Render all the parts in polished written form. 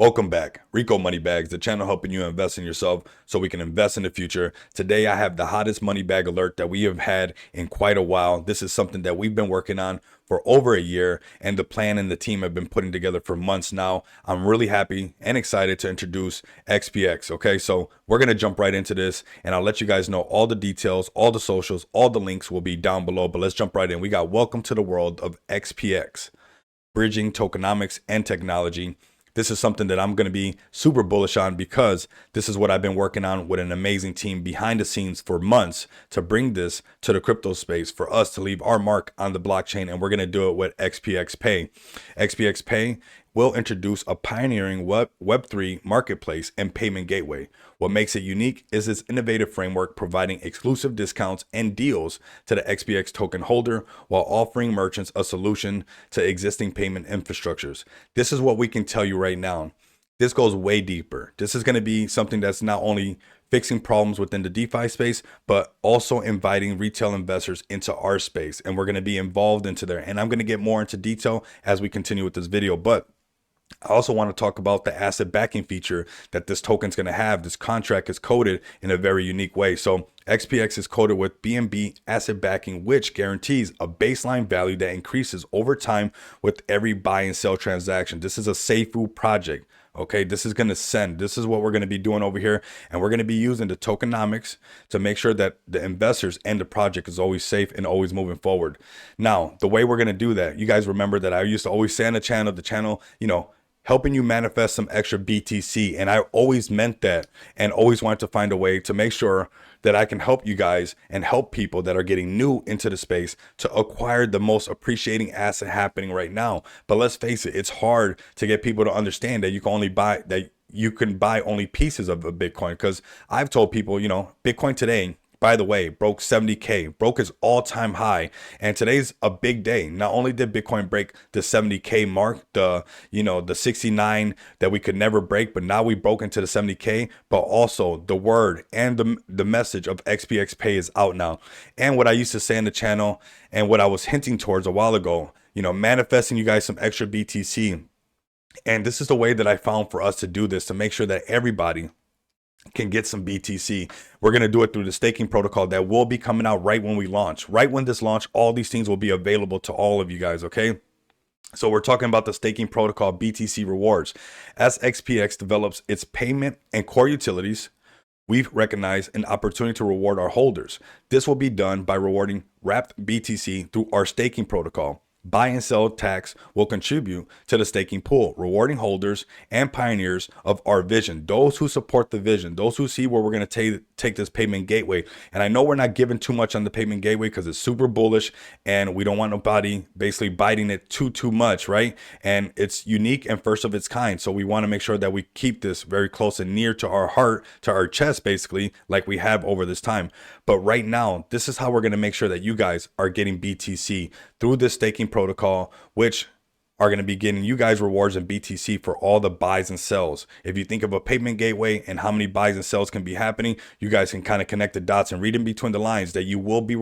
Welcome back. Rico Money Bags, the channel helping you invest in yourself so we can invest in the future. Today, I have the hottest money bag alert that we have had in quite a while. This is something that we've been working on for over a year, and the plan and the team have been putting together for months now. I'm really happy and excited to introduce XPX. Okay, so we're going to jump right into this, and I'll let you guys know all the details, all the socials, all the links will be down below. But let's jump right in. We got welcome to the world of XPX, bridging tokenomics and technology. This is something that I'm going to be super bullish on because this is what I've been working on with an amazing team behind the scenes for months to bring this to the crypto space for us to leave our mark on the blockchain. And we're going to do it with XPX Pay. XPX Pay will introduce a pioneering Web3 marketplace and payment gateway. What makes it unique is its innovative framework providing exclusive discounts and deals to the XPX token holder while offering merchants a solution to existing payment infrastructures. This is what we can tell you right now. This goes way deeper. This is going to be something that's not only fixing problems within the DeFi space, but also inviting retail investors into our space. And we're going to be involved into there. And I'm going to get more into detail as we continue with this video. But I also want to talk about the asset backing feature that this token is going to have. This contract is coded in a very unique way. So XPX is coded with BNB asset backing, which guarantees a baseline value that increases over time with every buy and sell transaction. This is a Seifu project. Okay, this is going to send. This is what we're going to be doing over here. And we're going to be using the tokenomics to make sure that the investors and the project is always safe and always moving forward. Now, the way we're going to do that, you guys remember that I used to always say on the channel, helping you manifest some extra BTC. And I always meant that and always wanted to find a way to make sure that I can help you guys and help people that are getting new into the space to acquire the most appreciating asset happening right now. But let's face it, it's hard to get people to understand that you can only buy only pieces of a Bitcoin. Because I've told people, Bitcoin today, by the way, broke 70K, broke its all-time high. And today's a big day. Not only did Bitcoin break the 70K mark, the 69 that we could never break, but now we broke into the 70K, but also the word and the message of XPX Pay is out now. And what I used to say in the channel and what I was hinting towards a while ago, manifesting you guys some extra BTC. And this is the way that I found for us to do this, to make sure that everybody can get some BTC. We're going to do it through the staking protocol that will be coming out right when we launch. Right when this launch, all these things will be available to all of you guys, okay? So we're talking about the staking protocol BTC rewards. As XPX develops its payment and core utilities, we've recognized an opportunity to reward our holders. This will be done by rewarding wrapped BTC through our staking protocol. Buy and sell tax will contribute to the staking pool, rewarding holders and pioneers of our vision, those who support the vision, those who see where we're going to take this payment gateway. And I know we're not giving too much on the payment gateway because it's super bullish and we don't want nobody basically biting it too much, right? And it's unique and first of its kind. So we want to make sure that we keep this very close and near to our heart, to our chest, basically, like we have over this time. But right now, this is how we're going to make sure that you guys are getting BTC through this staking protocol, which are going to be getting you guys rewards in BTC for all the buys and sells. If you think of a payment gateway and how many buys and sells can be happening, you guys can kind of connect the dots and read in between the lines that you will be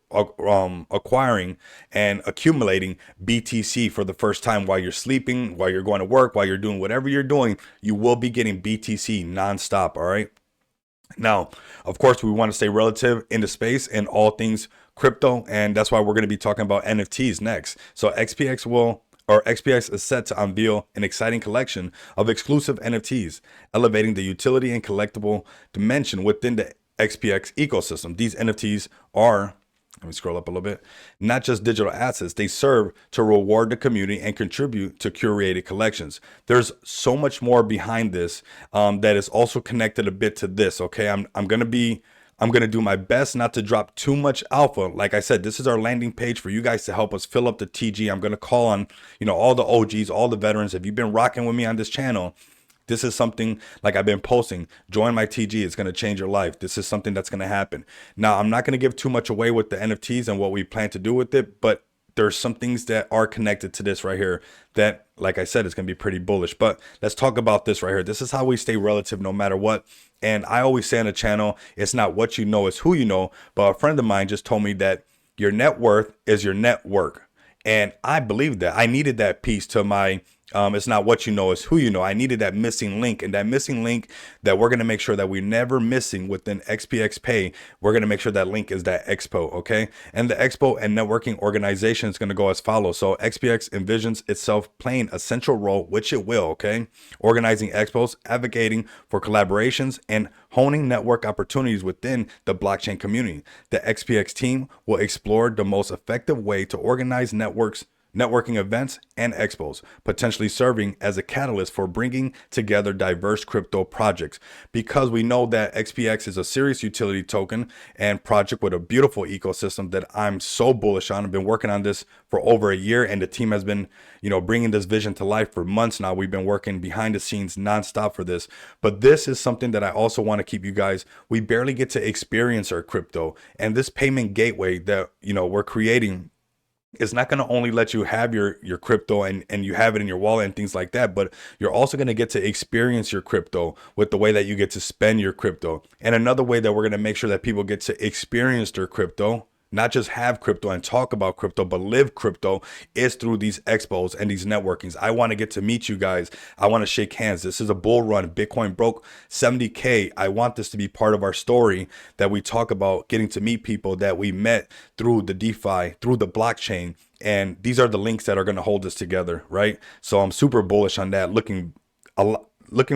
acquiring and accumulating BTC for the first time while you're sleeping, while you're going to work, while you're doing whatever you're doing. You will be getting BTC nonstop. All right. Now, of course, we want to stay relative in the space and all things crypto, and that's why we're going to be talking about NFTs next. So XPX is set to unveil an exciting collection of exclusive NFTs, elevating the utility and collectible dimension within the XPX ecosystem. These NFTs are, let me scroll up a little bit, not just digital assets. They serve to reward the community and contribute to curated collections. There's so much more behind this that is also connected a bit to this. Okay, I'm going to do my best not to drop too much alpha. Like I said, this is our landing page for you guys to help us fill up the TG. I'm going to call on, all the OGs, all the veterans. If you've been rocking with me on this channel, this is something like I've been posting. Join my TG. It's going to change your life. This is something that's going to happen. Now, I'm not going to give too much away with the NFTs and what we plan to do with it, but there's some things that are connected to this right here that, like I said, is going to be pretty bullish. But let's talk about this right here. This is how we stay relative no matter what. And I always say on the channel, it's not what you know, it's who you know. But a friend of mine just told me that your net worth is your network. And I believe that. I needed that piece to my It's not what you know, it's who you know. I needed that missing link, and that missing link that we're going to make sure that we're never missing within XPX Pay. We're going to make sure that link is that expo. Okay. And the expo and networking organization is going to go as follows. So XPX envisions itself playing a central role, which it will. Okay. Organizing expos, advocating for collaborations, and honing network opportunities within the blockchain community. The XPX team will explore the most effective way to organize networking events and expos, potentially serving as a catalyst for bringing together diverse crypto projects. Because we know that XPX is a serious utility token and project with a beautiful ecosystem that I'm so bullish on. I've been working on this for over a year, and the team has been, bringing this vision to life for months now. We've been working behind the scenes nonstop for this. But this is something that I also want to keep you guys. We barely get to experience our crypto, and this payment gateway that, we're creating, it's not going to only let you have your crypto and you have it in your wallet and things like that, but you're also going to get to experience your crypto with the way that you get to spend your crypto. And another way that we're going to make sure that people get to experience their crypto, not just have crypto and talk about crypto, but live crypto, is through these expos and these networkings. I want to get to meet you guys. I want to shake hands. This is a bull run. Bitcoin broke 70K. I want this to be part of our story, that we talk about getting to meet people that we met through the DeFi, through the blockchain. And these are the links that are going to hold us together, right? So I'm super bullish on that. Looking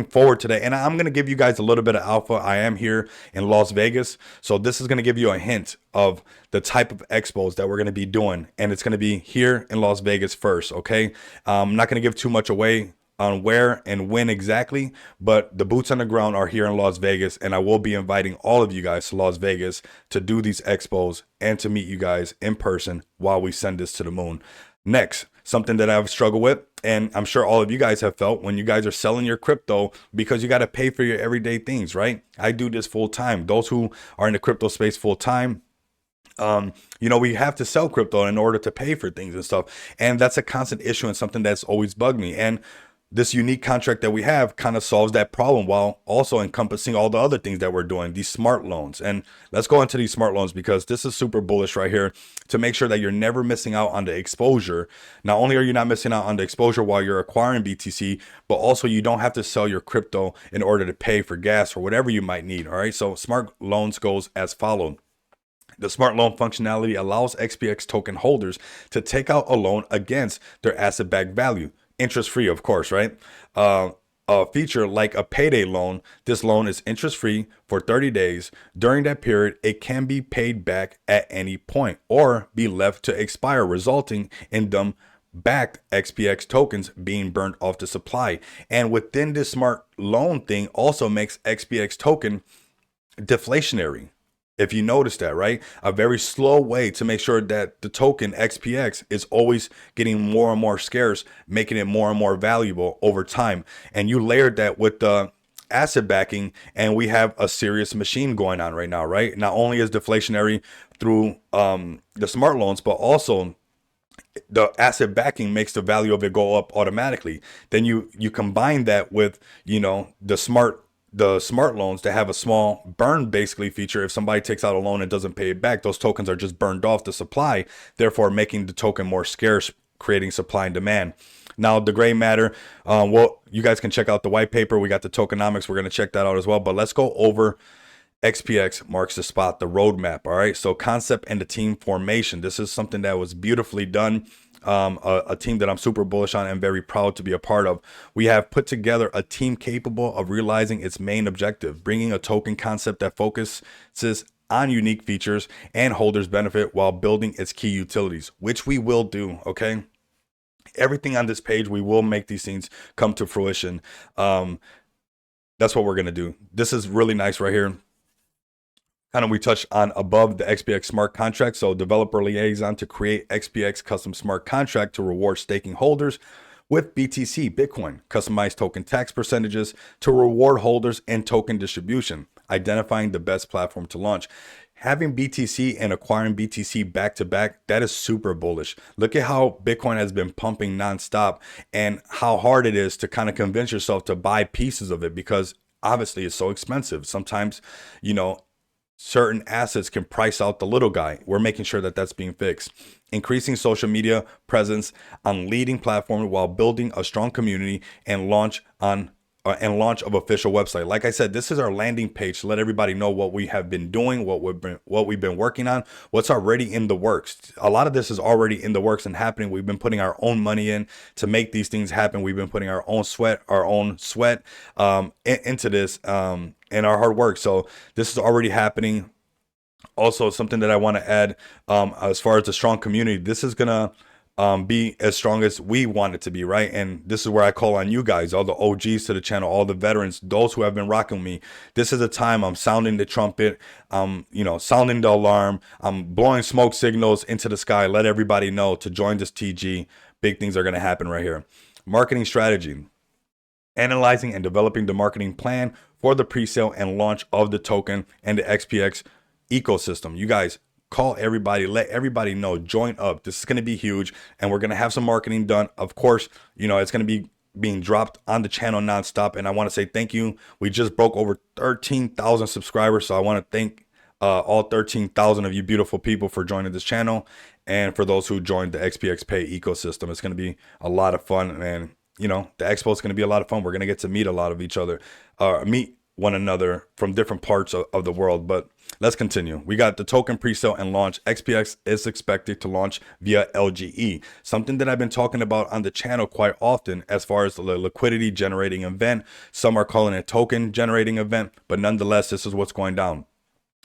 forward to that. And I'm going to give you guys a little bit of alpha. I am here in Las Vegas. So this is going to give you a hint of the type of expos that we're going to be doing. And it's going to be here in Las Vegas first. Okay. I'm not going to give too much away on where and when exactly, but the boots on the ground are here in Las Vegas. And I will be inviting all of you guys to Las Vegas to do these expos and to meet you guys in person while we send this to the moon. Next, something that I've struggled with, and I'm sure all of you guys have felt, when you guys are selling your crypto, because you got to pay for your everyday things, right? I do this full time. Those who are in the crypto space full time, we have to sell crypto in order to pay for things and stuff. And that's a constant issue and something that's always bugged me. And this unique contract that we have kind of solves that problem while also encompassing all the other things that we're doing, these smart loans. And let's go into these smart loans, because this is super bullish right here, to make sure that you're never missing out on the exposure. Not only are you not missing out on the exposure while you're acquiring BTC, but also you don't have to sell your crypto in order to pay for gas or whatever you might need. All right. So smart loans goes as follows. The smart loan functionality allows XPX token holders to take out a loan against their asset-backed value. Interest-free, of course, right? A feature like a payday loan, this loan is interest-free for 30 days. During that period, it can be paid back at any point or be left to expire, resulting in them backed XPX tokens being burned off the supply. And within this smart loan thing also makes XPX token deflationary. If you notice that, right? A very slow way to make sure that the token XPX is always getting more and more scarce, making it more and more valuable over time. And you layered that with the asset backing, and we have a serious machine going on right now, right? Not only is deflationary through the smart loans, but also the asset backing makes the value of it go up automatically. Then you combine that with, the smart loans to have a small burn basically feature. If somebody takes out a loan and doesn't pay it back, those tokens are just burned off the supply, therefore making the token more scarce, creating supply and demand. Now, the gray matter, you guys can check out the white paper. We got the tokenomics. We're going to check that out as well. But let's go over XPX marks the spot, the roadmap. All right. So concept and the team formation. This is something that was beautifully done. A team that I'm super bullish on and very proud to be a part of. We have put together a team capable of realizing its main objective, bringing a token concept that focuses on unique features and holders benefit while building its key utilities, which we will do. Okay. Everything on this page, we will make these things come to fruition. That's what we're going to do. This is really nice right here. Kind of, we touched on above the XPX smart contract. So developer liaison to create XPX custom smart contract to reward staking holders with BTC, Bitcoin, customized token tax percentages to reward holders and token distribution, identifying the best platform to launch. Having BTC and acquiring BTC back to back, that is super bullish. Look at how Bitcoin has been pumping nonstop and how hard it is to kind of convince yourself to buy pieces of it, because obviously it's so expensive. Sometimes, certain assets can price out the little guy. We're making sure that that's being fixed. Increasing social media presence on leading platforms while building a strong community and launch of official website. Like I said, this is our landing page to let everybody know what we have been doing, what we've been working on, what's already in the works. A lot of this is already in the works and happening. We've been putting our own money in to make these things happen. We've been putting our own sweat into this and our hard work. So this is already happening. Also, something that I want to add, as far as the strong community, this is gonna be as strong as we want it to be, right? And this is where I call on you guys, all the OGs to the channel, all the veterans, those who have been rocking with me. This is a time I'm sounding the trumpet, sounding the alarm, I'm blowing smoke signals into the sky, let everybody know to join this TG. Big things are going to happen right here. Marketing strategy. Analyzing and developing the marketing plan for the pre-sale and launch of the token and the XPX ecosystem. You guys call everybody, let everybody know, join up. This is going to be huge, and we're going to have some marketing done. Of course, it's going to be being dropped on the channel nonstop, and I want to say thank you. We just broke over 13,000 subscribers, so I want to thank all 13,000 of you beautiful people for joining this channel, and for those who joined the XPX Pay ecosystem. It's going to be a lot of fun, and the expo is going to be a lot of fun. We're going to get to meet a lot of each other, meet one another from different parts of the world. But let's continue. We got the token pre-sale and launch. XPX is expected to launch via LGE, something that I've been talking about on the channel quite often as far as the liquidity generating event. Some are calling it token generating event, but nonetheless, this is what's going down.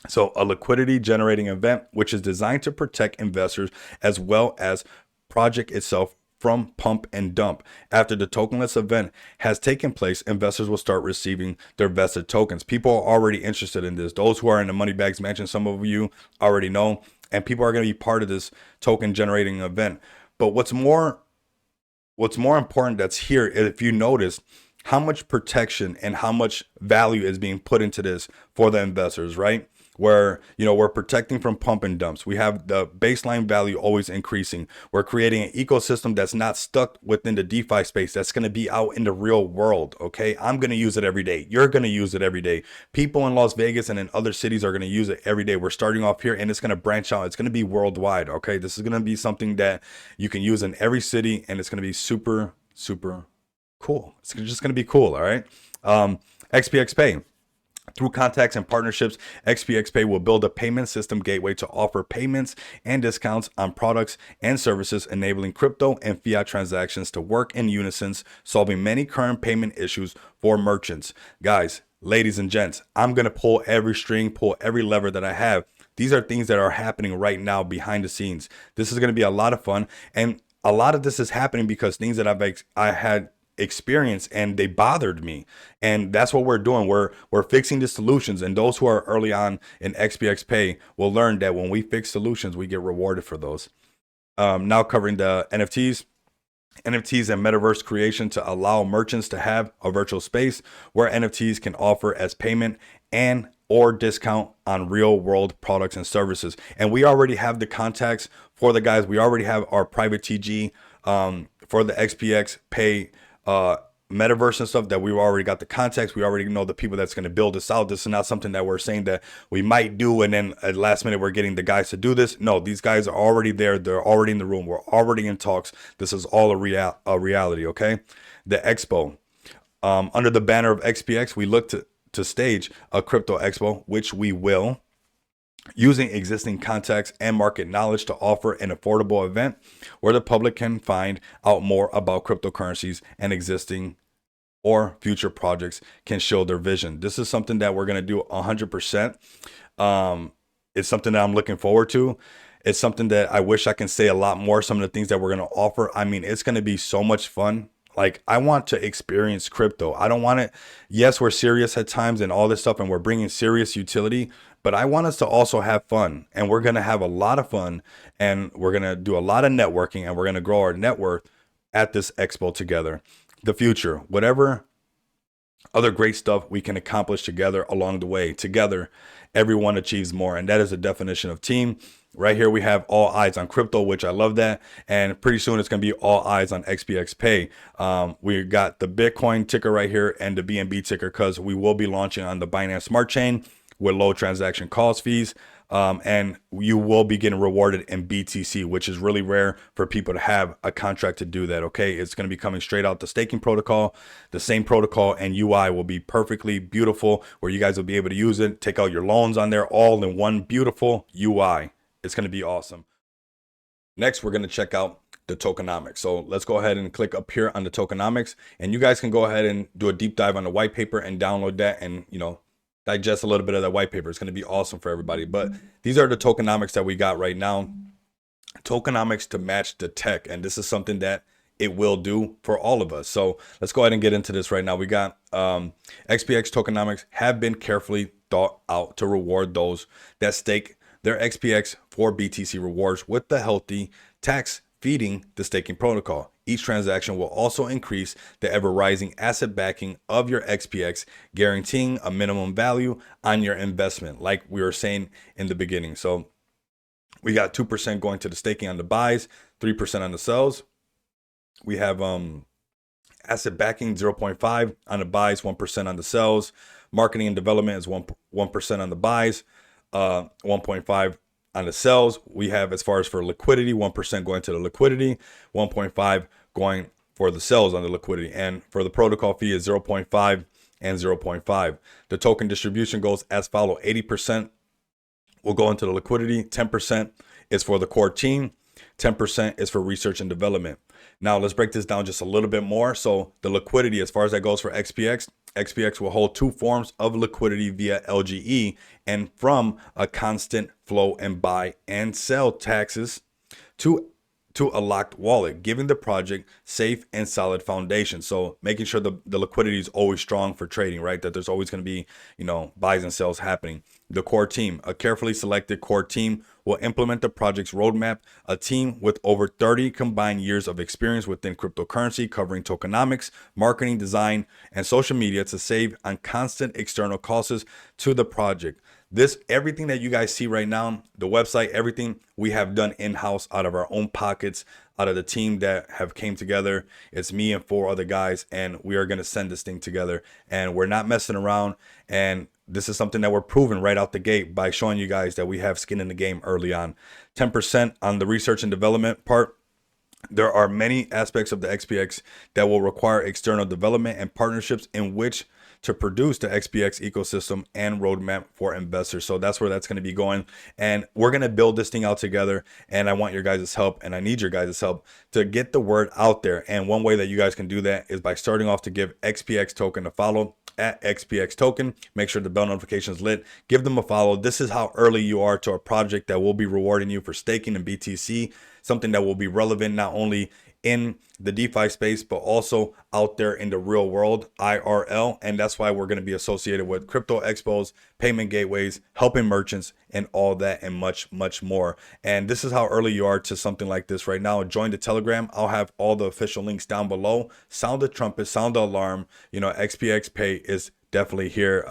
So a liquidity generating event, which is designed to protect investors as well as project itself from pump and dump. After the tokenless event has taken place, investors will start receiving their vested tokens. People are already interested in this. Those who are in the Money Bags Mansion, some of you already know, and people are going to be part of this token generating event. But what's more important that's here, if you notice how much protection and how much value is being put into this for the investors, right? Where, we're protecting from pump and dumps. We have the baseline value always increasing. We're creating an ecosystem that's not stuck within the DeFi space. That's going to be out in the real world. Okay. I'm going to use it every day. You're going to use it every day. People in Las Vegas and in other cities are going to use it every day. We're starting off here and it's going to branch out. It's going to be worldwide. Okay. This is going to be something that you can use in every city, and it's going to be super, super cool. It's just going to be cool. All right. XPX Pay. Through contacts and partnerships, XPX Pay will build a payment system gateway to offer payments and discounts on products and services, enabling crypto and fiat transactions to work in unison, solving many current payment issues for merchants. Guys, ladies and gents, I'm going to pull every string, pull every lever that I have. These are things that are happening right now behind the scenes. This is going to be a lot of fun. And a lot of this is happening because things that I had experience and they bothered me, and that's what we're doing. We're fixing the solutions, and those who are early on in XPX Pay will learn that when we fix solutions, we get rewarded for those. Now covering the NFTs and metaverse creation to allow merchants to have a virtual space where NFTs can offer as payment and or discount on real world products and services. And we already have the contacts for the guys. We already have our private TG for the XPX Pay metaverse and stuff, that we've already got the context. We already know the people that's going to build this out. This is not something that we're saying that we might do and then at last minute we're getting the guys to do this. No, these guys are already there. They're already in the room. We're already in talks. This is all a reality. Okay. The expo, under the banner of XPX, we look to stage a crypto expo, which we will, using existing contacts and market knowledge to offer an affordable event where the public can find out more about cryptocurrencies and existing or future projects can show their vision. This is something that we're going to do 100%. It's something that I'm looking forward to. It's something that I wish I can say a lot more. Some of the things that we're going to offer. I mean, it's going to be so much fun. Like, I want to experience crypto. I don't want it. Yes, we're serious at times and all this stuff, and we're bringing serious utility, but I want us to also have fun, and we're going to have a lot of fun, and we're going to do a lot of networking, and we're going to grow our net worth at this expo together. The future, whatever other great stuff we can accomplish together along the way. Together, everyone achieves more, and that is the definition of team. Right here, we have all eyes on crypto, which I love that. And pretty soon it's going to be all eyes on XPX Pay. We got the Bitcoin ticker right here and the BNB ticker, because we will be launching on the Binance Smart Chain. with low transaction cost fees. And you will be getting rewarded in BTC, which is really rare for people to have a contract to do that. Okay, it's going to be coming straight out the staking protocol. The same protocol and UI will be perfectly beautiful, where you guys will be able to use it, take out your loans on there, all in one beautiful UI. It's going to be awesome. Next, we're going to check out the tokenomics. So let's go ahead and click up here on the tokenomics, and you guys can go ahead and do a deep dive on the white paper and download that and, digest a little bit of that white paper. It's going to be awesome for everybody. But these are the tokenomics that we got right now. Tokenomics to match the tech. And this is something that it will do for all of us. So let's go ahead and get into this right now. We got XPX tokenomics have been carefully thought out to reward those that stake their XPX for BTC rewards with the healthy tax feeding the staking protocol. Each transaction will also increase the ever-rising asset backing of your XPX, guaranteeing a minimum value on your investment, like we were saying in the beginning. So we got 2% going to the staking on the buys, 3% on the sells. We have asset backing 0.5 on the buys, 1% on the sells. Marketing and development is 1% on the buys, 1.5 on the sells. We have, as far as for liquidity, 1% going to the liquidity, 1.5 going for the sells on the liquidity. And for the protocol fee is 0.5 and 0.5. The token distribution goes as follow. 80% will go into the liquidity, 10% is for the core team, 10% is for research and development. Now let's break this down just a little bit more. So the liquidity, as far as that goes for XPX, XPX will hold two forms of liquidity via LGE and from a constant flow and buy and sell taxes to a locked wallet, giving the project safe and solid foundation. So making sure the liquidity is always strong for trading, right? That there's always going to be, buys and sells happening. The core team, a carefully selected core team will implement the project's roadmap, a team with over 30 combined years of experience within cryptocurrency, covering tokenomics, marketing, design, and social media to save on constant external costs to the project. Everything that you guys see right now, the website, everything we have done in-house out of our own pockets, out of the team that have came together. It's me and 4 other guys, and we are going to send this thing together, and we're not messing around. And this is something that we're proving right out the gate by showing you guys that we have skin in the game early on. 10% on the research and development part. There are many aspects of the XPX that will require external development and partnerships in which to produce the XPX ecosystem and roadmap for investors. So that's where that's going to be going. And we're going to build this thing out together. And I want your guys' help, and I need your guys' help to get the word out there. And one way that you guys can do that is by starting off to give XPX token a follow at XPX token. Make sure the bell notification is lit. Give them a follow. This is how early you are to a project that will be rewarding you for staking in BTC, something that will be relevant not only in the DeFi space, but also out there in the real world, IRL. And that's why we're going to be associated with crypto expos, payment gateways, helping merchants, and all that and much, much more. And this is how early you are to something like this right now. Join the Telegram. I'll have all the official links down below. Sound the trumpet, sound the alarm. XPX Pay is definitely here.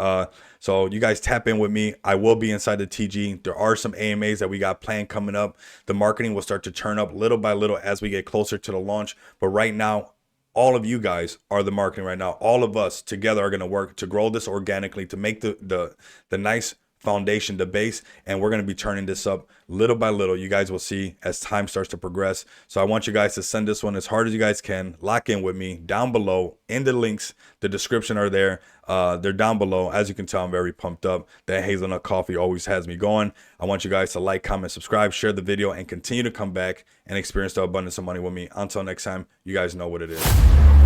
So you guys tap in with me. I will be inside the TG. There are some AMAs that we got planned coming up. The marketing will start to turn up little by little as we get closer to the launch. But right now, all of you guys are the marketing right now. All of us together are going to work to grow this organically, to make the nice foundation, the base, and we're going to be turning this up little by little. You guys will see as time starts to progress. So I want you guys to send this one as hard as you guys can. Lock in with me down below in the links. The description are there. They're down below. As you can tell, I'm very pumped up. That hazelnut coffee always has me going. I want you guys to like, comment, subscribe, share the video, and continue to come back and experience the abundance of money with me. Until next time, you guys know what it is.